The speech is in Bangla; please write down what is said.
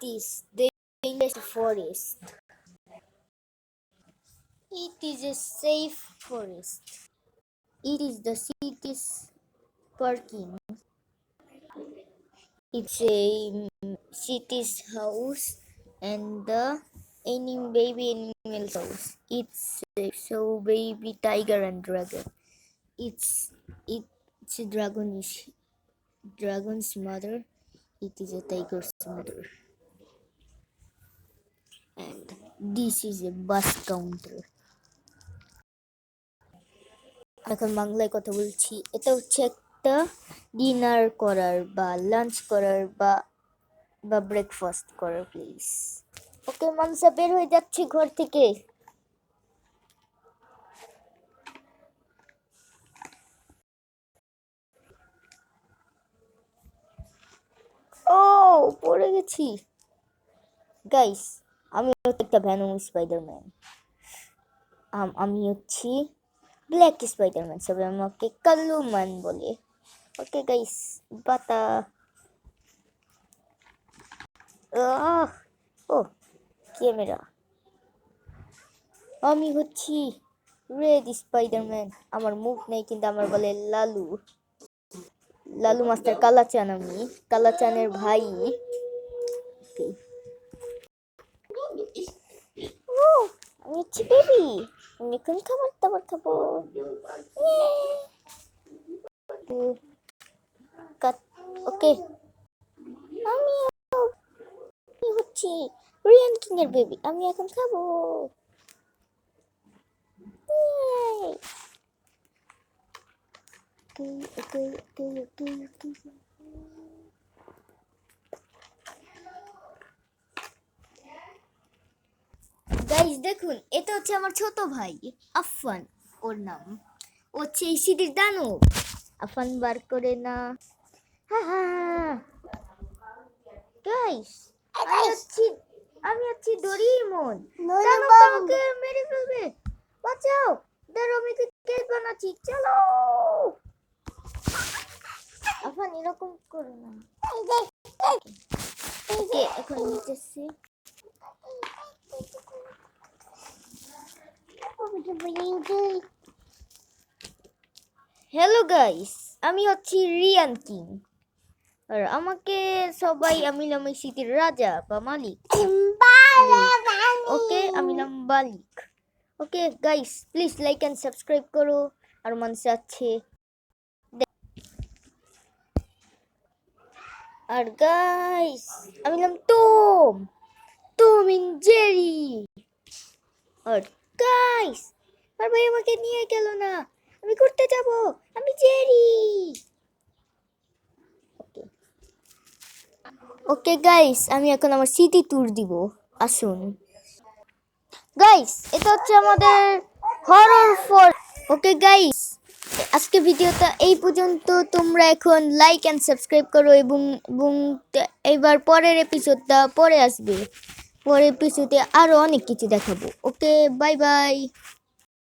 is the dangerous forest. It is a safe forest. It is the city's parking. It's a city's house and the baby animal's house. It's so baby tiger and dragon. It's a dragon's mother. It is a tiger's mother. And this is a bus counter. এখন বাংলায় কথা বলছি। এটা হচ্ছে একটা ডিনার করার বা লাঞ্চ করার বা ব্রেকফাস্ট করার প্লেস। ওকে, মানসা বের হয়ে যাচ্ছে ঘর থেকে। ও পড়ে গেছি গাইস। আমি হচ্ছে একটা ভ্যানম স্পাইডারম্যান। আমি হচ্ছি ব্ল্যাক স্পাইডারম্যান, সবাই আমাকে কাল্লু ম্যান বলে। ওকে গাইস, বাতা। ও ক্যামেরা। আমি হচ্ছি রেড স্পাইডারম্যান। আমার মুখ নেই কিন্তু আমার বলে লালু মাস্টার কালাচান। আমি কালাচানের ভাই। আমি হচ্ছি বেবি। আমি এখন খাবার দাবার খাবো। ওকে, আমি হচ্ছি রিয়ান কিং এর বেবি। আমি এখন খাবো। গাইস দেখুন, এটা হচ্ছে আমার ছোট ভাই আফফান। ওর নাম হচ্ছে এই সিটির দানব। আফফান বার করে না। গাইস আমি হচ্ছি ডোরিমন। দানব আমাকে মেরে ফেলবে, বাঁচাও। দাঁড়াও, আমি কেক বানাচ্ছি, চলো। আফফান এরকম করো না। ওকে, এখন নিতেছি। হ্যালো গাইস, আমি হচ্ছি রিয়ান কিং। আর আমাকে সবাই আমি নাম সিটির রাজা বা মালিক। ওকে, আমি নাম বালিক। Okay guys, please like and subscribe করো। আর মানুষ আছে। আর গাইস, আমি নাম টম এন্ড জেরি। আর গাইস, আর ভাই আমাকে নিয়ে গেল না। আমি করতে যাব। আমি জেরি। ওকে গাইস, আমি এখন আমার সিটি ট্যুর দিব, আসুন। গাইস, এটা হচ্ছে আমাদের হরর ফর। ওকে গাইস, আজকে ভিডিওটা এই পর্যন্ত। তোমরা এখন লাইক এন্ড সাবস্ক্রাইব করো এবং এবার পরের এপিসোডটা পরে আসবে। পরের এপিসোডে আরো অনেক কিছু দেখাবো। ওকে, বাই বাই।